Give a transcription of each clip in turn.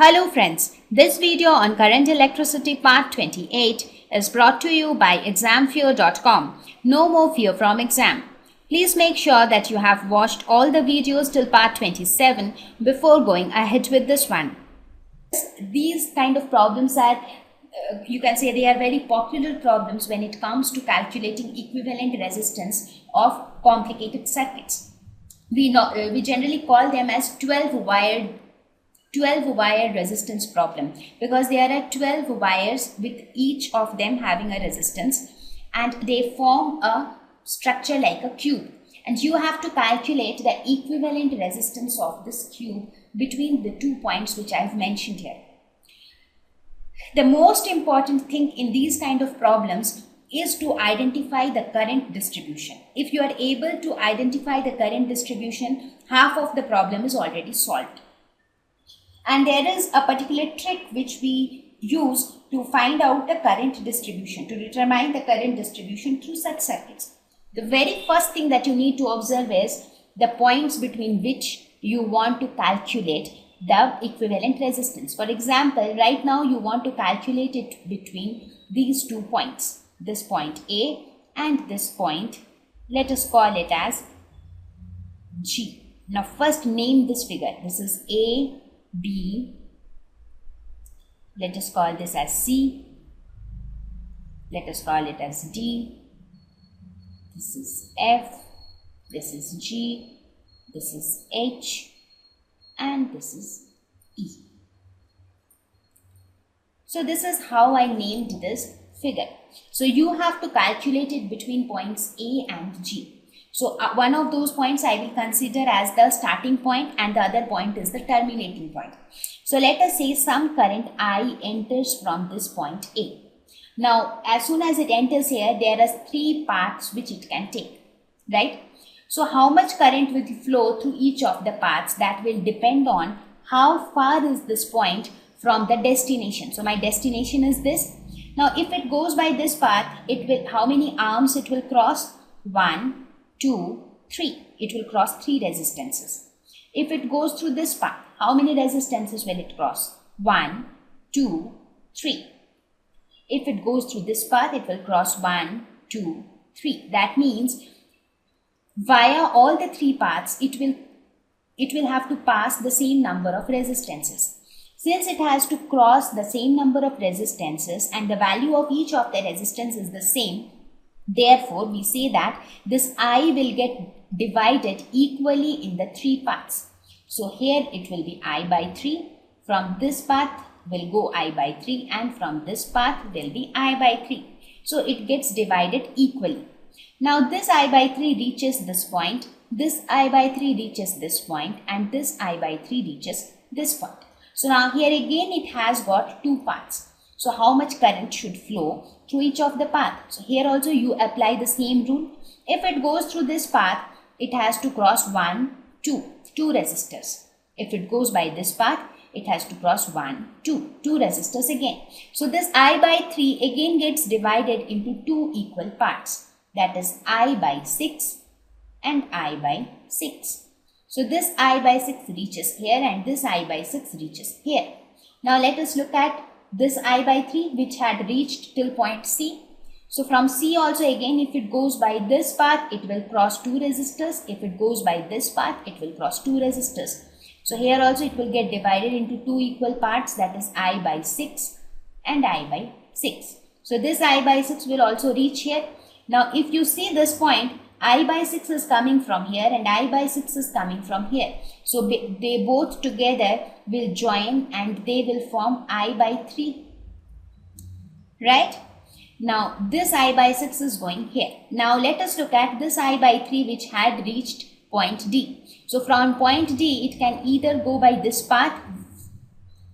Hello friends, this video on current electricity part 28 is brought to you by examfear.com. No more fear from exam. Please make sure that you have watched all the videos till part 27 before going ahead with this one. These kind of problems are, you can say they are very popular problems when it comes to calculating equivalent resistance of complicated circuits. We generally call them as 12 wire resistance problem because there are 12 wires with each of them having a resistance and they form a structure like a cube, and you have to calculate the equivalent resistance of this cube between the 2 points which I've mentioned here. The most important thing in these kind of problems is to identify the current distribution. If you are able to identify the current distribution, half of the problem is already solved. And there is a particular trick which we use to find out the current distribution, to determine the current distribution through such circuits. The very first thing that you need to observe is the points between which you want to calculate the equivalent resistance. For example, right now you want to calculate it between these 2 points, this point A and this point, let us call it as G. Now first name this figure. This is A, B, let us call this as C, let us call it as D, this is F, this is G, this is H, and this is E. So this is how I named this figure. So you have to calculate it between points A and G. So one of those points I will consider as the starting point and the other point is the terminating point. So let us say some current I enters from this point A. Now as soon as it enters here, there are 3 paths which it can take, right? So how much current will flow through each of the paths, that will depend on how far is this point from the destination. So my destination is this. Now if it goes by this path, it will, how many arms it will cross? 1, 2, 3. It will cross 3 resistances. If it goes through this path, how many resistances will it cross? 1, 2, 3. If it goes through this path, it will cross 1, 2, 3. That means via all the 3 paths, it will have to pass the same number of resistances. Since it has to cross the same number of resistances and the value of each of the resistance is the same, therefore, we say that this I will get divided equally in the 3 paths. So here it will be I by 3. From this path will go I by 3 and from this path will be I by 3. So it gets divided equally. Now this I by 3 reaches this point, this I by 3 reaches this point, and this I by 3 reaches this point. So now here again it has got 2 paths. So how much current should flow through each of the path? So here also you apply the same rule. If it goes through this path, it has to cross 1, 2 resistors. If it goes by this path, it has to cross 1, 2 resistors again. So this I by 3 again gets divided into 2 equal parts. That is I by 6 and I by 6. So this I by 6 reaches here and this I by 6 reaches here. Now let us look at this I by 3 which had reached till point C. So from C also again, if it goes by this path, it will cross 2 resistors. If it goes by this path, it will cross 2 resistors. So here also it will get divided into 2 equal parts, that is I by 6 and I by 6. So this I by 6 will also reach here. Now if you see this point, I by 6 is coming from here and I by 6 is coming from here. So they both together will join and they will form I by 3. Right? Now this I by 6 is going here. Now let us look at this I by 3 which had reached point D. So from point D, it can either go by this path,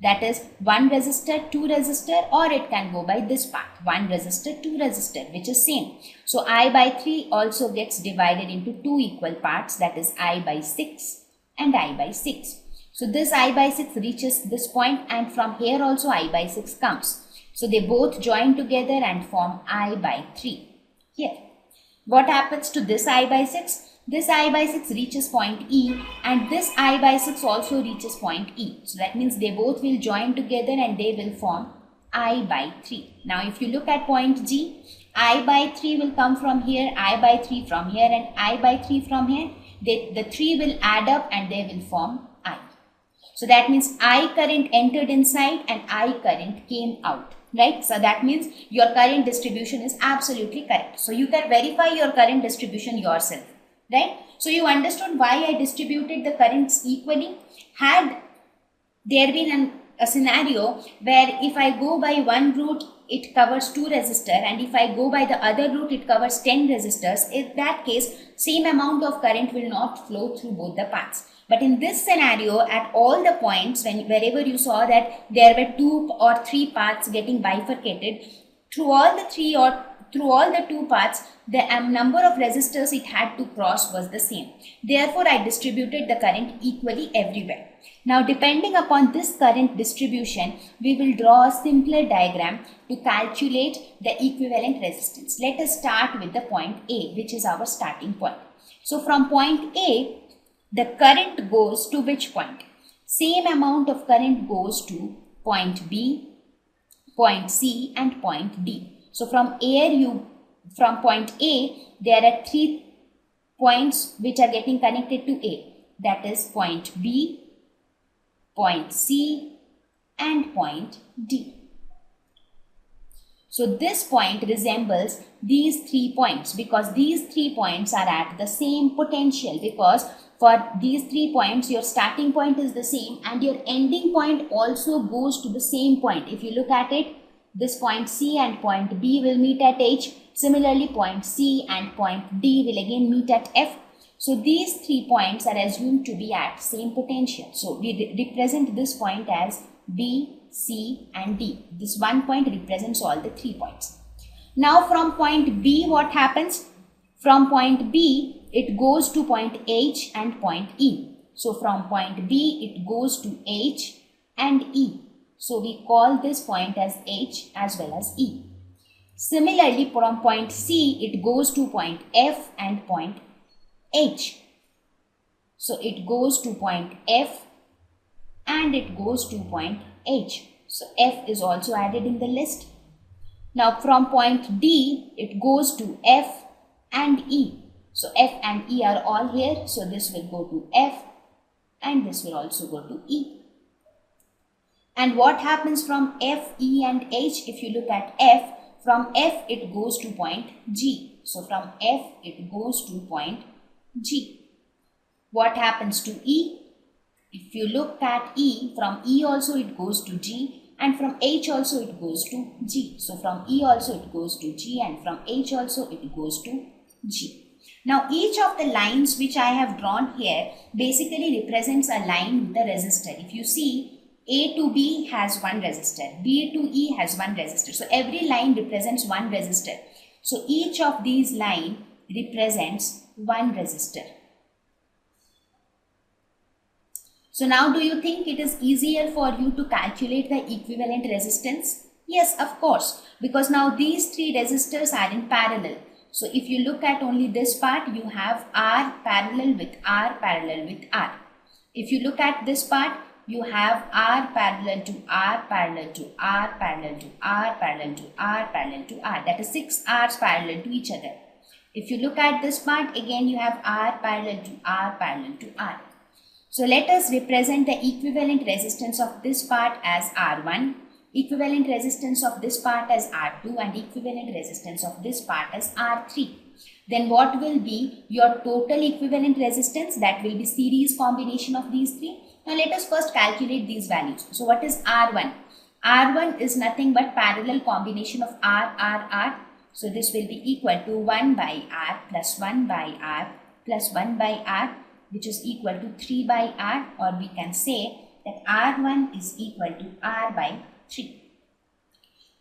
that is 1 resistor, 2 resistor, or it can go by this path, 1 resistor, 2 resistor, which is same. So I by 3 also gets divided into 2 equal parts, that is I by 6 and I by 6. So this I by 6 reaches this point and from here also I by 6 comes. So they both join together and form I by 3 here. What happens to this I by 6? This I by 6 reaches point E, and this I by 6 also reaches point E. So that means they both will join together and they will form I by 3. Now if you look at point G, I by 3 will come from here, I by 3 from here, and I by 3 from here. The 3 will add up and they will form I. So that means I current entered inside and I current came out. Right? So that means your current distribution is absolutely correct. So you can verify your current distribution yourself. Right? So you understood why I distributed the currents equally. Had there been a scenario where if I go by one route, it covers 2 resistors, and if I go by the other route, it covers 10 resistors. In that case, same amount of current will not flow through both the paths. But in this scenario, at all the points, wherever you saw that there were 2 or 3 paths getting bifurcated, through all the 2 paths, the number of resistors it had to cross was the same. Therefore, I distributed the current equally everywhere. Now, depending upon this current distribution, we will draw a simpler diagram to calculate the equivalent resistance. Let us start with the point A, which is our starting point. So, from point A, the current goes to which point? Same amount of current goes to point B, point C, and point D. So from point A, there are 3 points which are getting connected to A. That is point B, point C, and point D. So this point resembles these 3 points because these 3 points are at the same potential, because for these 3 points, your starting point is the same and your ending point also goes to the same point. If you look at it, this point C and point B will meet at H. Similarly, point C and point D will again meet at F. So these 3 points are assumed to be at same potential. So we represent this point as B, C, and D. This one point represents all the 3 points. Now from point B, what happens? From point B, it goes to point H and point E. So from point B, it goes to H and E. So we call this point as H as well as E. Similarly, from point C, it goes to point F and point H. So it goes to point F and it goes to point H. So F is also added in the list. Now from point D, it goes to F and E. So F and E are all here. So this will go to F and this will also go to E. And what happens from F, E and H? If you look at F, from F it goes to point G. So from F it goes to point G. What happens to E? If you look at E, from E also it goes to G, and from H also it goes to G. So from E also it goes to G, and from H also it goes to G. Now each of the lines which I have drawn here basically represents a line with a resistor. If you see, A to B has one resistor, B to E has one resistor. So every line represents one resistor. So each of these lines represents one resistor. So now do you think it is easier for you to calculate the equivalent resistance? Yes, of course, because now these 3 resistors are in parallel. So if you look at only this part, you have R parallel with R parallel with R. If you look at this part, you have R parallel to R parallel to R parallel to R parallel to R parallel to R. That is 6 R's parallel to each other. If you look at this part, again you have R parallel to R parallel to R. So let us represent the equivalent resistance of this part as R1, equivalent resistance of this part as R2, and equivalent resistance of this part as R3. Then what will be your total equivalent resistance? That will be series combination of these 3. Now let us first calculate these values. So what is R1? R1 is nothing but parallel combination of R, R, R. So this will be equal to 1 by R plus 1 by R plus 1 by R, which is equal to 3 by R, or we can say that R1 is equal to R by 3.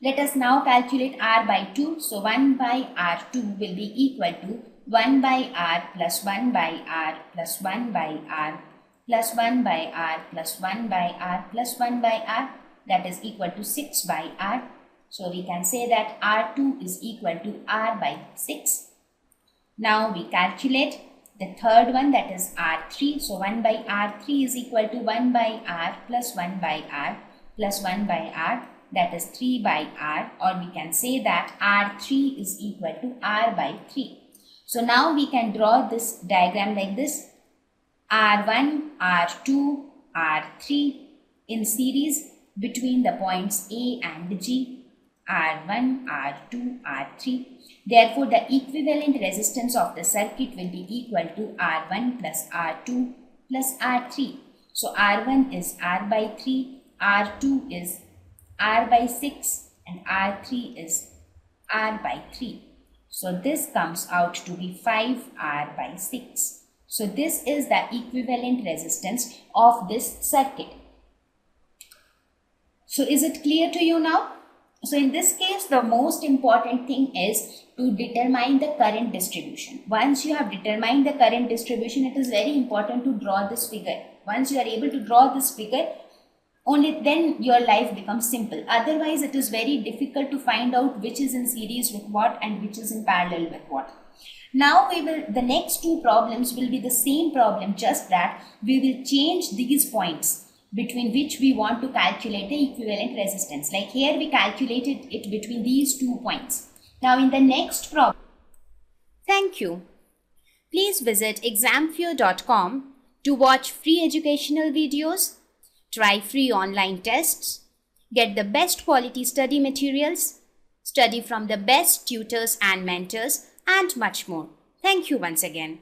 Let us now calculate R by 2. So 1 by R2 will be equal to 1 by R plus 1 by R plus 1 by R plus 1 by R plus 1 by R plus 1 by R, that is equal to 6 by R. So we can say that R2 is equal to R by 6. Now we calculate the third one, that is R3. So 1 by R3 is equal to 1 by R plus 1 by R plus 1 by R, that is 3 by R, or we can say that R3 is equal to R by 3. So now we can draw this diagram like this. R1, R2, R3 in series between the points A and G. R1, R2, R3. Therefore, the equivalent resistance of the circuit will be equal to R1 plus R2 plus R3. So R1 is R by 3, R2 is R by 6, and R3 is R by 3. So this comes out to be 5R by 6. So this is the equivalent resistance of this circuit. So is it clear to you now? So in this case, the most important thing is to determine the current distribution. Once you have determined the current distribution, it is very important to draw this figure. Once you are able to draw this figure, only then your life becomes simple. Otherwise, it is very difficult to find out which is in series with what and which is in parallel with what. Now the next two problems will be the same problem, just that we will change these points between which we want to calculate the equivalent resistance. Like here we calculated it between these 2 points. Now in the next problem. Thank you. Please visit examfear.com to watch free educational videos, try free online tests, get the best quality study materials, study from the best tutors and mentors, and much more. Thank you once again.